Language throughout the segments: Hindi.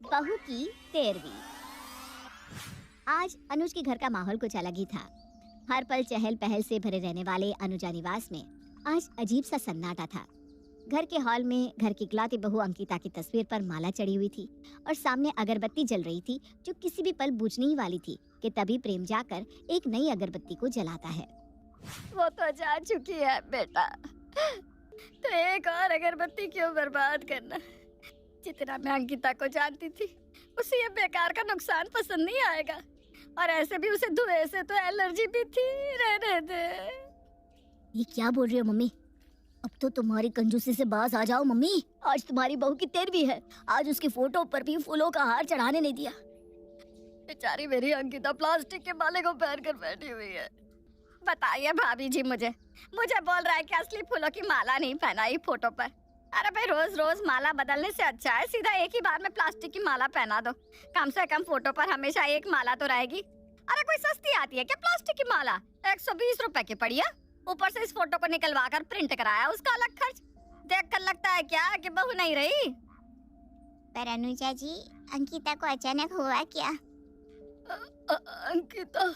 बहू की तेरहवीं। आज अनुज के घर का माहौल कुछ अलग ही था। हर पल चहल पहल से भरे रहने वाले अनुजा निवास में आज अजीब सा सन्नाटा था। घर के हॉल में घर की इकलौती बहू अंकिता की तस्वीर पर माला चढ़ी हुई थी और सामने अगरबत्ती जल रही थी जो किसी भी पल बुझने ही वाली थी कि तभी प्रेम जाकर एक नई अगरबत्ती को जलाता है। वो तो जा चुकी है बेटा, तो एक और अगरबत्ती क्यों बर्बाद करना। जितना मैं अंकिता को जानती थी उसे ये बेकार का नुकसान पसंद नहीं आएगा, और ऐसे भी उसे धुएं से तो एलर्जी भी थी। रहने दे। ये क्या बोल रही हो मम्मी? अब तो तुम्हारी कंजूसी से बाज आ जाओ मम्मी। आज तुम्हारी बहू की तेरहवीं है, आज उसकी फोटो पर भी फूलों का हार चढ़ाने नहीं दिया। बेचारी मेरी अंकिता प्लास्टिक के माले को पहन कर बैठी हुई है। बताइए भाभी जी, मुझे बोल रहा है कि असली फूलों की माला नहीं पहनाई फोटो पर। अरे भाई, रोज रोज माला बदलने से अच्छा है सीधा एक ही बार में प्लास्टिक की माला पहना दो। कम से कम फोटो पर हमेशा एक माला तो रहेगी। अरे कोई सस्ती आती है क्या प्लास्टिक की माला? 120 रुपए की पड़ी है। ऊपर से इस फोटो को निकलवा कर प्रिंट कराया, उसका अलग खर्च। देख कर लगता है क्या कि बहू नहीं रही? पर अनुजा जी, अंकिता को अचानक हुआ क्या? अंकिता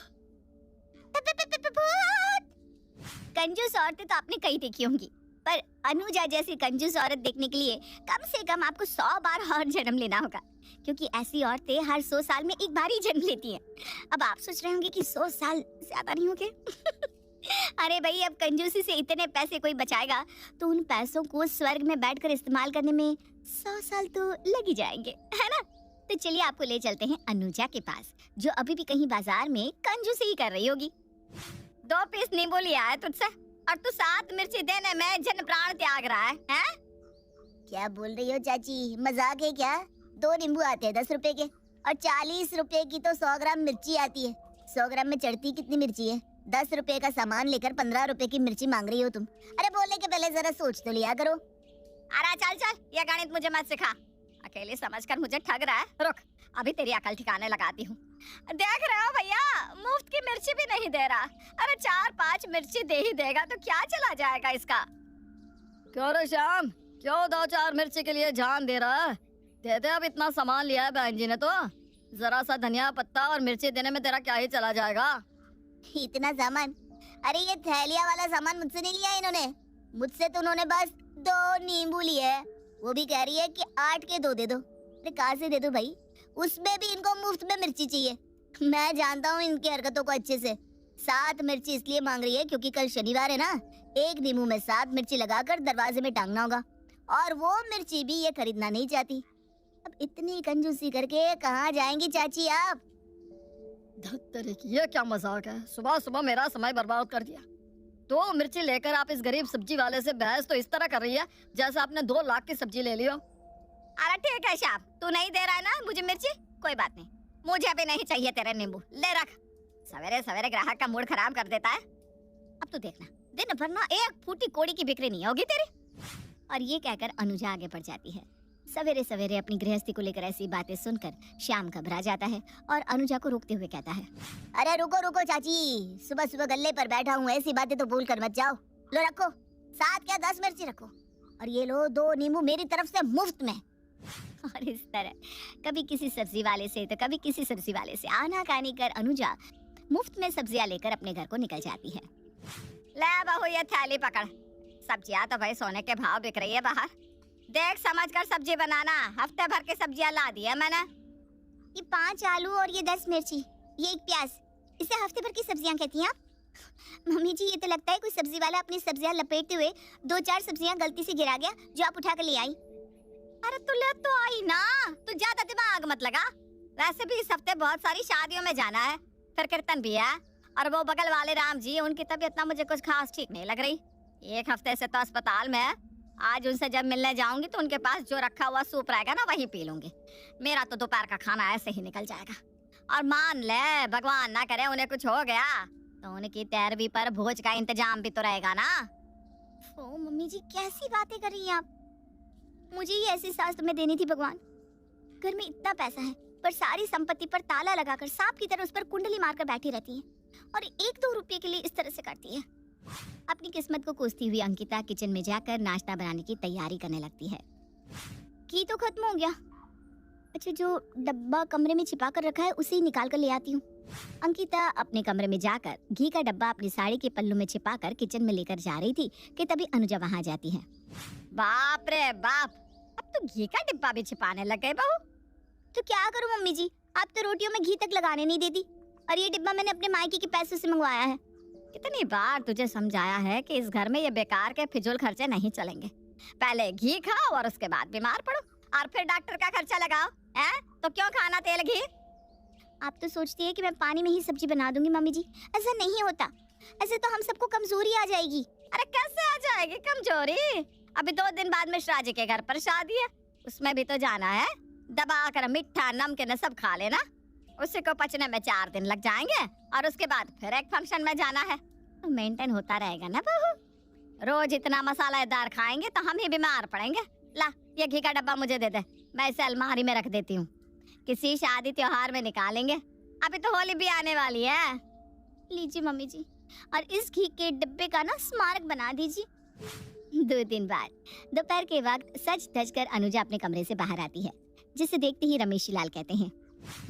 कंजूस औरतें तो आपने कई देखी होंगी, पर अनुजा जैसी कंजूस औरत देखने के लिए कम से कम आपको 100 बार और जन्म लेना होगा, क्योंकि ऐसी औरतें हर 100 साल में एक बार ही जन्म लेती हैं। अब आप सोच रहे होंगे कि 100 साल ज्यादा नहीं होंगे? अरे भाई, अब कंजूसी से इतने पैसे कोई बचाएगा तो उन पैसों को स्वर्ग में बैठकर इस्तेमाल करने में 100 साल तो लग ही जाएंगे, है ना? तो चलिए आपको ले चलते हैं अनुजा के पास, जो अभी भी कहीं बाजार में कंजूसी ही कर रही होगी। 2 पीस नींबू लिया है तुझसे, और तू 7 मिर्ची देने में जन प्राण त्याग रहा है, हैं? क्या बोल रही हो चाची, मजाक है क्या? 2 नींबू आते हैं 10 रुपए के, और 40 रुपए की तो 100 ग्राम मिर्ची आती है। 100 ग्राम में चढ़ती कितनी मिर्ची है? 10 रुपए का सामान लेकर 15 रुपए की मिर्ची मांग रही हो तुम। अरे बोलने के पहले जरा सोच तो लिया करो। अरे चल चल, ये गणित मुझे मत सिखा। अकेले समझकर मुझे ठग रहा है। रुक, अभी तेरी अकल ठिकाने लगाती हूँ। देख रहे हो भैया, मुफ्त की मिर्ची भी नहीं दे रहा। अरे 4-5 मिर्ची दे ही देगा तो क्या चला जाएगा इसका? क्यों रे श्याम, क्यों 2-4 मिर्ची के लिए जान दे रहा है? दे दे, अब इतना सामान लिया है बहन जी ने तो। जरा सा धनिया पत्ता और मिर्ची देने में तेरा क्या ही चला जाएगा? इतना सामान? अरे ये थैलिया वाला सामान मुझसे नहीं लिया इन्होंने। मुझसे तो उन्होंने बस 2 नींबू लिए हैं, वो भी कह रही है कि 8 के 2 दे दो। अरे कहाँ से दे दो भाई? उसमें भी इनको मुफ्त में मिर्ची चाहिए। मैं जानता हूँ इनकी हरकतों को अच्छे से। 7 मिर्ची इसलिए मांग रही है क्योंकि कल शनिवार है ना, एक नींबू में 7 मिर्ची लगाकर दरवाजे में टांगना होगा, और वो मिर्ची भी ये खरीदना नहीं चाहती। अब इतनी कंजूसी करके कहाँ जाएंगी चाची आप? ये क्या मजाक है? सुबह सुबह मेरा समय बर्बाद कर दिया। 2 मिर्ची लेकर आप इस गरीब सब्जी वाले से बहस तो इस तरह कर रही है जैसे आपने 2 लाख की सब्जी ले ली हो। अरे ठीक है श्याम, तू नहीं दे रहा है ना मुझे मिर्ची, कोई बात नहीं, मुझे भी नहीं चाहिए तेरे नींबू। ले रख, सवेरे सवेरे ग्राहक का मूड खराब कर देता है। अब तो देखना, दिन भर ना एक फूटी कोड़ी की बिक्री नहीं होगी तेरी। और ये कहकर अनुजा आगे बढ़ जाती है। सवेरे सवेरे अपनी गृहस्थी को लेकर ऐसी बातें सुनकर श्याम घबरा जाता है और अनुजा को रोकते हुए कहता है, अरे रुको रुको चाची, सुबह सुबह गल्ले पर बैठा हूँ, ऐसी बातें तो भूल कर मत जाओ। लो रखो, 7 क्या 10 मिर्ची रखो, और ये लो 2 नींबू मेरी तरफ से मुफ्त में। और इस तरह कभी किसी सब्जी वाले से तो कभी किसी सब्जी वाले से आनाकानी कर अनुजा मुफ्त में सब्जियां लेकर अपने घर को निकल जाती है। ले बहू, ये थैली पकड़। सब्जियां तो भाई सोने के भाव बिक रही है बाहर। देख समझ कर सब्जी बनाना, हफ्ते भर की सब्जियां ला दी है मैंने। ये 5 आलू और ये 10 मिर्ची, ये 1 प्याज, इसे हफ्ते भर की सब्जियां कहती हैं आप? मम्मी जी, ये तो लगता है कोई सब्जी वाला अपनी सब्जियां लपेटते हुए 2-4 सब्जियां गलती से गिरा गया जो आप उठा कर ले आई। अरे तू ले तो आई ना, तू ज्यादा दिमाग मत लगा। वैसे भी इस हफ्ते बहुत सारी शादियों में जाना है, फिर कीर्तन भी है, और वो बगल वाले राम जी, उनकी तबीयत ना मुझे कुछ खास ठीक नहीं लग रही। 1 हफ्ते से तो अस्पताल में है। आज उनसे जब मिलने जाऊंगी तो उनके पास जो रखा हुआ सूप रहेगा ना वही पी लूंगी। मेरा तो दोपहर का खाना ऐसे ही निकल जाएगा। और मान ले भगवान ना करे उन्हें कुछ हो गया तो उनकी 13वीं पर भोज का इंतजाम भी तो रहेगा ना। ओ मम्मी जी, कैसी बातें कर रही हैं आप? मुझे ही ऐसी सास तुम्हें देनी थी भगवान। घर में इतना पैसा है पर सारी संपत्ति पर ताला लगाकर सांप की तरह उस पर कुंडली मारकर बैठी रहती है, और 1-2 रुपए के लिए इस तरह से करती है। अपनी किस्मत को कोसती हुई अंकिता किचन में जाकर नाश्ता बनाने की तैयारी करने लगती है। घी तो खत्म हो गया, अच्छा, जो डब्बा कमरे में छिपा कर रखा है उसे ही निकाल कर ले आती हूँ। अंकिता अपने कमरे में जाकर घी का डब्बा अपनी साड़ी के पल्लू में छिपाकर किचन में लेकर जा रही थी कि तभी अनुजा वहां जाती है। बाप रे बाप, अब तो घी का डिब्बा भी छिपाने लग गए बहू। तो क्या करूं मम्मी जी, आप तो रोटियों में घी तक लगाने नहीं देती, और ये डिब्बा मैंने अपने मायके के पैसों से मंगवाया है। कितनी बार तुझे समझाया है कि इस घर में ये बेकार के फिजूल खर्चे नहीं चलेंगे। पहले घी खाओ और उसके बाद बीमार पड़ो और फिर डॉक्टर का खर्चा लगाओ, हैं? तो क्यों खाना तेल घी? आप तो सोचती है कि मैं पानी में ही सब्जी बना दूंगी मम्मी जी, ऐसा नहीं होता। ऐसे तो हम सबको कमजोरी आ जाएगी। अरे कैसे आ जाएगी कमजोरी? अभी 2 दिन बाद मिश्रा जी के घर पर शादी है, उसमें भी तो जाना है। दबा कर मीठा नमकीन सब खा लेना, उसी को पचने में 4 दिन लग जाएंगे और उसके बाद फिर एक फंक्शन में जाना है। तो मेंटेन होता रहेगा ना बहू। रोज इतना मसालेदार खाएंगे तो हम ही बीमार पड़ेंगे। ला, ये घी का डब्बा मुझे दे दे, मैं इसे अलमारी में रख देती हूँ, किसी शादी त्योहार में निकालेंगे। अभी तो होली भी आने वाली है। लीजिए मम्मी जी, और इस घी के डिब्बे का ना स्मारक बना दीजिए। 2 दिन बाद दोपहर के वक्त सज धज कर अनुजा अपने कमरे से बाहर आती है, जिसे देखते ही रमेश लाल कहते हैं,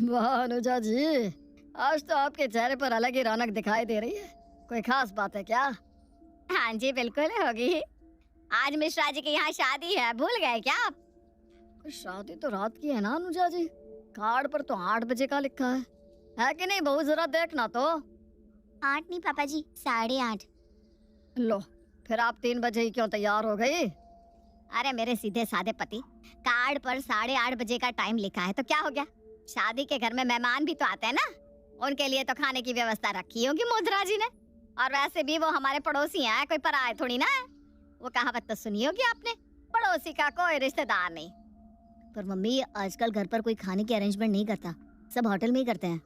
वाह अनुजा जी, आज तो आपके चेहरे पर अलग ही रौनक दिखाई दे रही है। कोई खास बात है क्या? हाँ जी बिल्कुल होगी, आज मिश्रा जी के यहाँ शादी है, भूल गए क्या आप? शादी तो रात की है ना अनुजा जी, कार्ड पर तो 8 बजे का लिखा है कि नहीं बहू? जरा देखना तो। 8 नहीं पापा जी, 8:30। लो, फिर आप 3 बजे ही क्यों तैयार हो गई? अरे मेरे सीधे साधे पति, कार्ड पर 8:30 बजे का टाइम लिखा है तो क्या हो गया? शादी के घर में मेहमान भी तो आते हैं ना, उनके लिए तो खाने की व्यवस्था रखी होगी मुद्रा जी ने। और वैसे भी वो हमारे पड़ोसी हैं, कोई पराये थोड़ी ना है। वो कहावत तो सुनी होगी आपने, पड़ोसी का कोई रिश्तेदार नहीं। पर मम्मी, आजकल घर पर कोई खाने की अरेंजमेंट नहीं करता, सब होटल में ही करते हैं।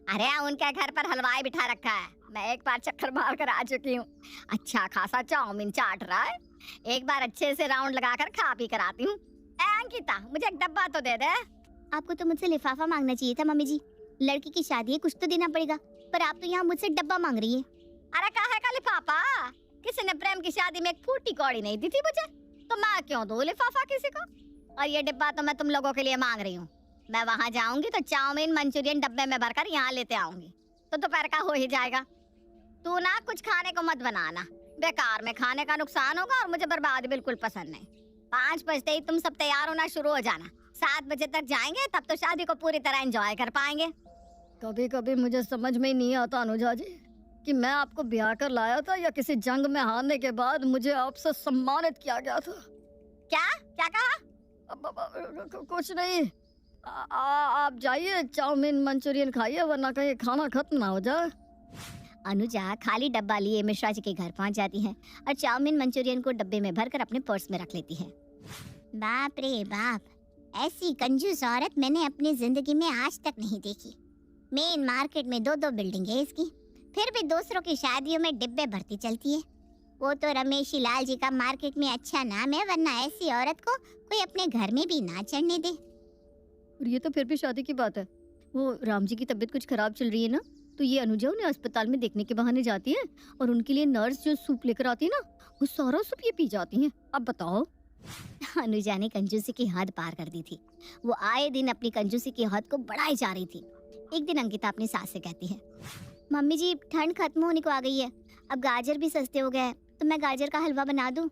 अरे उनके घर पर हलवाई बिठा रखा है, मैं एक बार चक्कर मार कर आ चुकी हूँ। अच्छा खासा चाउमीन चाट रहा है, एक बार अच्छे से राउंड लगाकर खा पी कर आती हूँ। अंकिता, मुझे एक डब्बा तो दे दे। आपको तो मुझसे लिफाफा मांगना चाहिए था मम्मी जी, लड़की की शादी है, कुछ तो देना पड़ेगा, पर आप तो यहाँ मुझसे डब्बा मांग रही है। अरे काहे का लिफाफा? किसी ने प्रेम की शादी में एक फूटी कौड़ी नहीं दी थी मुझे, तो मैं क्यों दूं लिफाफा किसी को? और ये डिब्बा तो मैं तुम लोगों के लिए मांग रही हूँ। मैं वहाँ जाऊंगी तो चाउमीन मंचूरियन डब्बे में भरकर यहाँ लेते आऊंगी, तो दोपहर का हो ही जाएगा। तू ना कुछ खाने को मत बनाना, बेकार में खाने का नुकसान होगा और मुझे बर्बाद बिल्कुल पसंद नहीं। 5 बजते ही तुम सब तैयार होना शुरू हो जाना, 7 बजे तक जाएंगे, तब तो शादी को पूरी तरह एंजॉय कर पाएंगे। कभी कभी मुझे समझ में ही नहीं आता अनुजा जी कि मैं आपको ब्याह कर लाया था या किसी जंग में हारने के बाद मुझे आपसे सम्मानित किया गया था। क्या क्या कहा? कुछ नहीं, आप जाइए, चाउमीन मंचूरियन खाइए, वरना कहीं खाना खत्म ना हो जाए। अनुजा खाली डब्बा लिए मिश्रा जी के घर पहुंच जाती है और चाउमीन मंचूरियन को डब्बे में भरकर अपने पर्स में रख लेती है। बाप रे बाप, ऐसी कंजूस औरत मैंने अपनी जिंदगी में आज तक नहीं देखी। मेन मार्केट में 2-2 बिल्डिंग है इसकी, फिर भी दूसरों की शादियों में डिब्बे भरती चलती है। वो तो रमेश लाल जी का मार्केट में अच्छा नाम है, वरना ऐसी औरत को कोई अपने घर में भी ना चढ़ने दे। और ये तो फिर भी शादी की बात है, वो राम जी की तबीयत कुछ खराब चल रही है ना, तो ये अनुजा उन्हें अस्पताल में देखने के बहाने जाती है और उनके लिए नर्स जो सूप लेकर आती है ना, वो सारा सूप ये पी जाती हैं। अब बताओ। अनुजा ने कंजूसी की हद पार कर दी थी, वो आए दिन अपनी कंजूसी की हद को बढ़ाई जा रही थी। एक दिन अंकिता अपनी सास से कहती है, मम्मी जी ठंड खत्म होने को आ गई है, अब गाजर भी सस्ते हो गए, तो मैं गाजर का हलवा बना दूं?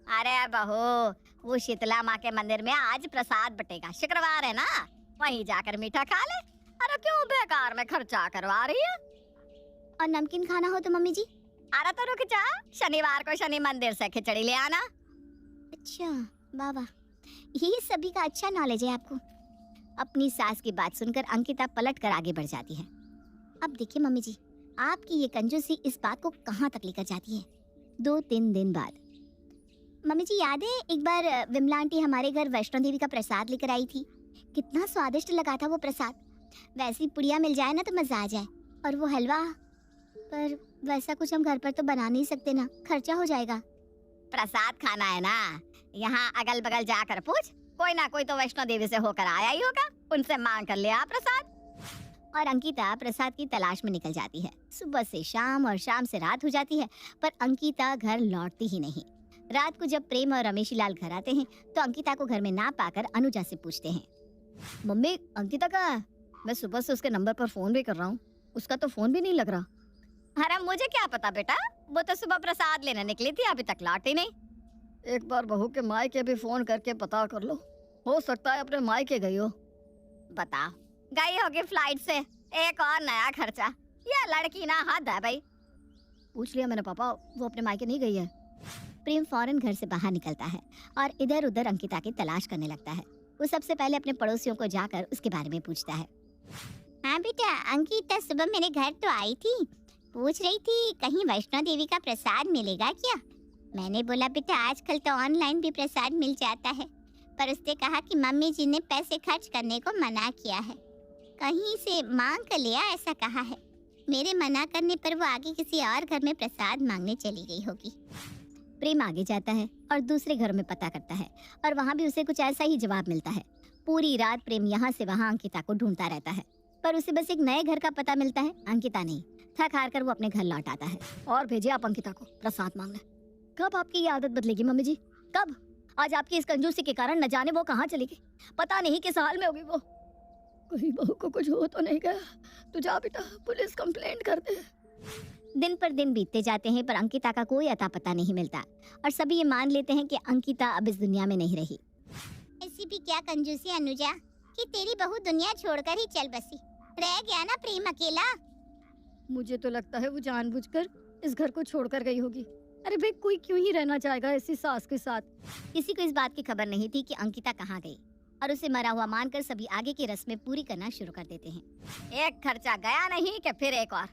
अरे बहू, वो शीतला माँ के मंदिर में आज प्रसाद बटेगा, शुक्रवार है ना, वहीं जाकर मीठा खा ले। अरे क्यों बेकार में खर्चा करवा रही है? और नमकीन खाना हो तो मम्मी जी? अरे तो रुक जा, शनिवार को शनि मंदिर से खिचड़ी ले आना। अच्छा बाबा, ये सभी का अच्छा नॉलेज है आपको। अपनी सास की बात सुनकर अंकिता पलट कर आगे बढ़ जाती है। अब देखिए मम्मी जी, आपकी ये कंजूसी इस बात को कहाँ तक लेकर जाती है। 2-3 दिन बाद, मम्मी जी याद है एक बार विमला आंटी हमारे घर वैष्णो देवी का प्रसाद लेकर आई थी, कितना स्वादिष्ट लगा था वो प्रसाद। वैसी पुड़िया मिल जाए ना तो मजा आ जाए, और वो हलवा, पर वैसा कुछ हम घर पर तो बना नहीं सकते ना, खर्चा हो जाएगा। प्रसाद खाना है ना, यहाँ अगल बगल जाकर पूछ, कोई ना कोई तो वैष्णो देवी से होकर आया ही होगा, उनसे मांग कर ले आ प्रसाद। और अंकिता प्रसाद की तलाश में निकल जाती है। सुबह से शाम और शाम से रात हो जाती है, पर अंकिता घर लौटती ही नहीं। रात को जब प्रेम और रमेश लाल घर आते हैं तो अंकिता को घर में ना पाकर अनुजा से पूछते हैं, मम्मी अंकिता कहाँ है? मैं सुबह से उसके नंबर पर फोन भी कर रहा हूँ, उसका तो फोन भी नहीं लग रहा। अरे मुझे क्या पता बेटा, वो तो सुबह प्रसाद लेने निकली थी, अभी तक लौटी नहीं। एक बार बहू के मायके भी फोन करके पता कर लो, हो सकता है अपने मायके गई हो। बताओ, गई होगी फ्लाइट से, एक और नया खर्चा। ये लड़की ना हद है भाई। पूछ लिया मैंने पापा, वो अपने मायके नहीं गई है। प्रेम फौरन घर से बाहर निकलता है और इधर उधर अंकिता की तलाश करने लगता है। वो सबसे पहले अपने पड़ोसियों को जाकर उसके बारे में पूछता है। हाँ बेटा, अंकिता सुबह मेरे घर तो आई थी, पूछ रही थी कहीं वैष्णो देवी का प्रसाद मिलेगा क्या। मैंने बोला बेटा आजकल तो ऑनलाइन भी प्रसाद मिल जाता है, पर उसने कहा कि मम्मी जी ने पैसे खर्च करने को मना किया है, कहीं से मांग कर लिया ऐसा कहा है। मेरे मना करने पर वो आगे किसी और घर में प्रसाद मांगने चली गई होगी। प्रेम आगे जाता है और दूसरे घर में पता करता है और वहाँ भी उसे कुछ ऐसा ही जवाब मिलता है। पूरी रात प्रेम यहाँ से वहाँ अंकिता को ढूंढता रहता है, पर उसे बस एक नए घर का पता मिलता है, अंकिता नहीं। थक हार कर वो अपने घर लौट आता है। और भेजे आप अंकिता को प्रसाद मांगने। कब आपकी ये आदत बदलेगी मम्मी जी, कब? आज आपकी इस कंजूसी के कारण न जाने वो कहाँ चली गई, पता नहीं किस हाल में होगी वो। कहीं बहू को कुछ हो तो नहीं गया? तू जा बेटा, पुलिस कंप्लेंट कर दे। दिन पर दिन बीतते जाते हैं पर अंकिता का कोई अता पता नहीं मिलता और सभी ये मान लेते हैं कि अंकिता अब इस दुनिया में नहीं रही। ऐसी भी क्या कंजूसी अनुजा कि तेरी बहू दुनिया छोड़कर ही चल बसी, रह गया ना प्रेम अकेला। मुझे तो लगता है वो जानबूझकर इस घर को छोड़कर गई होगी। अरे भाई, कोई क्यों ही रहना चाहेगा ऐसी सास के साथ। किसी को इस बात की खबर नहीं थी कि अंकिता कहाँ गई और उसे मरा हुआ मानकर सभी आगे की रस्में पूरी करना शुरू कर देते हैं। एक खर्चा गया नहीं कि फिर एक और।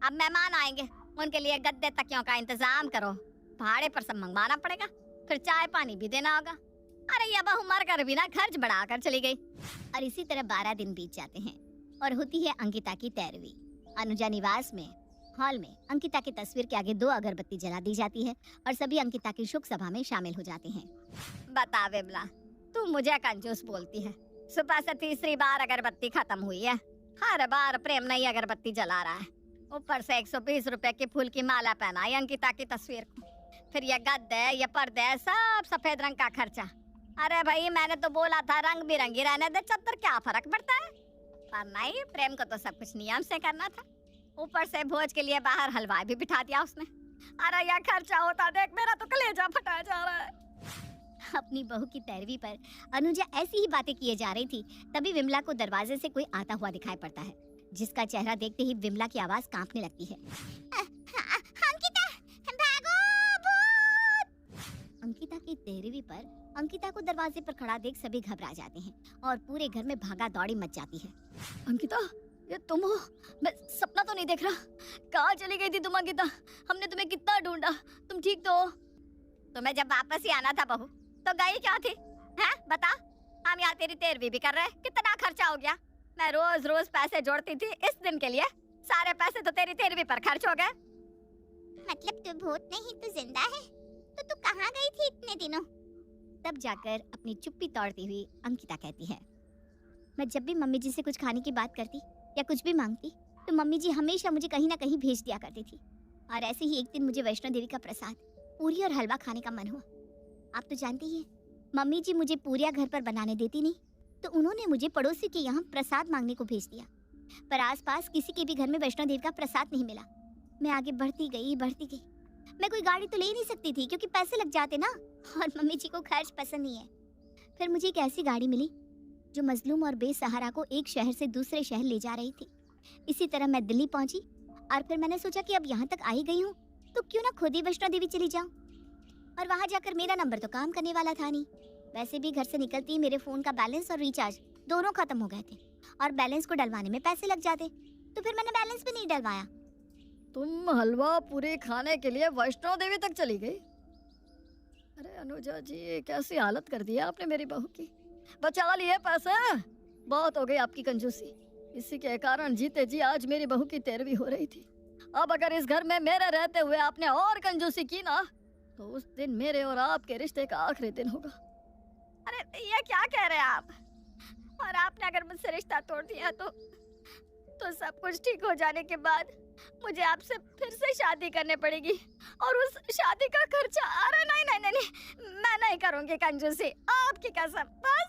अब मेहमान आएंगे, उनके लिए गद्दे तकियों का इंतजाम करो, भाड़े पर सब मंगवाना पड़ेगा, फिर चाय पानी भी देना होगा। अरे ये बहू मर कर भी ना खर्च बढ़ाकर चली गई। और इसी तरह 12 दिन बीत जाते हैं और होती है अंकिता की 13वीं। अनुजा निवास में हॉल में अंकिता की तस्वीर के आगे 2 अगरबत्ती जला दी जाती है और सभी अंकिता की शोक सभा में शामिल हो जाते हैं। बता विमला, तू मुझे कंजूस बोलती है। सुबह से तीसरी बार अगरबत्ती खत्म हुई है, हर बार प्रेम नई अगरबत्ती जला रहा है, ऊपर से 120 रुपए की फूल की माला पहनाई अंकिता की तस्वीर को, फिर ये गद्दे ये पर्दे सब सफेद रंग का खर्चा। अरे भाई, मैंने तो बोला था रंग बिरंगी रहने दे चद्दर, क्या फर्क पड़ता है। पर नहीं, प्रेम को तो सब कुछ नियम से करना था। ऊपर से भोज के लिए बाहर हलवाई भी बिठा दिया उसने। अरे यह खर्चा होता देख मेरा तो कलेजा फटा जा रहा है। अपनी बहू की 13वीं पर अनुजा ऐसी ही बातें किए जा रही थी, तभी विमला को दरवाजे से कोई आता हुआ दिखाई पड़ता है, जिसका चेहरा देखते ही विमला की आवाज कांपने लगती है। अंकिता, भागो, भूत! अंकिता की 13वीं पर अंकिता को दरवाजे पर खड़ा देख सभी घबरा जाते हैं और पूरे घर में भागा दौड़ी मच जाती है। अंकिता, ये तुम हो? मैं सपना तो नहीं देख रहा? कहाँ चली गई थी तुम अंकिता? हमने तुम्हें कितना ढूंढा, तुम ठीक तो हो? तुम्हें जब वापस ही आना था बहू, तो गई क्या थी? हैं बता, हम यहाँ तेरी 13वीं भी कर रहे हैं, कितना खर्चा हो गया। मैं रोज रोज पैसे जोड़ती थी इस दिन के लिए, सारे पैसे तो तेरी 13वीं पर खर्च हो गए। मतलब तू भूत नहीं, तू जिंदा है? तो तू कहाँ गई थी इतने दिनों? तब जाकर अपनी चुप्पी तोड़ती हुई अंकिता कहती है, मैं जब भी मम्मी जी से कुछ खाने की बात करती या कुछ भी मांगती तो मम्मी जी हमेशा मुझे कहीं ना कहीं भेज दिया करती थी। और ऐसे ही एक दिन मुझे वैष्णो देवी का प्रसाद, पूरी और हलवा खाने का मन हुआ। आप तो जानती ही हैं, मम्मी जी मुझे पूरिया घर पर बनाने देती नहीं, तो उन्होंने मुझे पड़ोसी के यहाँ प्रसाद मांगने को भेज दिया। पर आसपास किसी के भी घर में वैष्णो देवी का प्रसाद नहीं मिला। मैं आगे बढ़ती गई। मैं कोई गाड़ी तो ले नहीं सकती थी क्योंकि पैसे लग जाते ना, और मम्मी जी को खर्च पसंद नहीं है। फिर मुझे एक ऐसी गाड़ी मिली जो मजलूम और बेसहारा को एक शहर से दूसरे शहर ले जा रही थी। इसी तरह मैं दिल्ली पहुंची और फिर मैंने सोचा कि अब यहाँ तक आई गई हूँ तो क्यों ना खुद ही वैष्णो देवी चली जाऊँ। और वहाँ जाकर मेरा नंबर तो काम करने वाला था नहीं। वैसे भी घर से निकलती ही मेरे फोन का बैलेंस और रिचार्ज दोनों खत्म हो गए थे और बैलेंस को डलवाने में पैसे लग जाते, तो फिर मैंने बैलेंस भी नहीं डलवाया। तुम हलवा पूरी खाने के लिए वैष्णो देवी तक चली गई? अरे अनुजा जी, कैसी हालत कर दी है आपने मेरी बहू की। बचा लिए पैसे, बहुत हो गई आपकी कंजूसी। इसी के कारण जीते जी आज मेरी बहू की 13वीं हो रही थी। अब अगर इस घर में मेरे रहते हुए आपने और कंजूसी की ना, तो उस दिन मेरे और आपके रिश्ते का आखिरी दिन होगा। अरे ये क्या कह रहे हैं आप? और आपने अगर मुझसे रिश्ता तोड़ दिया तो सब कुछ ठीक हो जाने के बाद मुझे आपसे फिर से शादी करनी पड़ेगी और उस शादी का खर्चा। अरे नहीं, मैं नहीं करूंगी कंजूसी, आपकी कसम। बस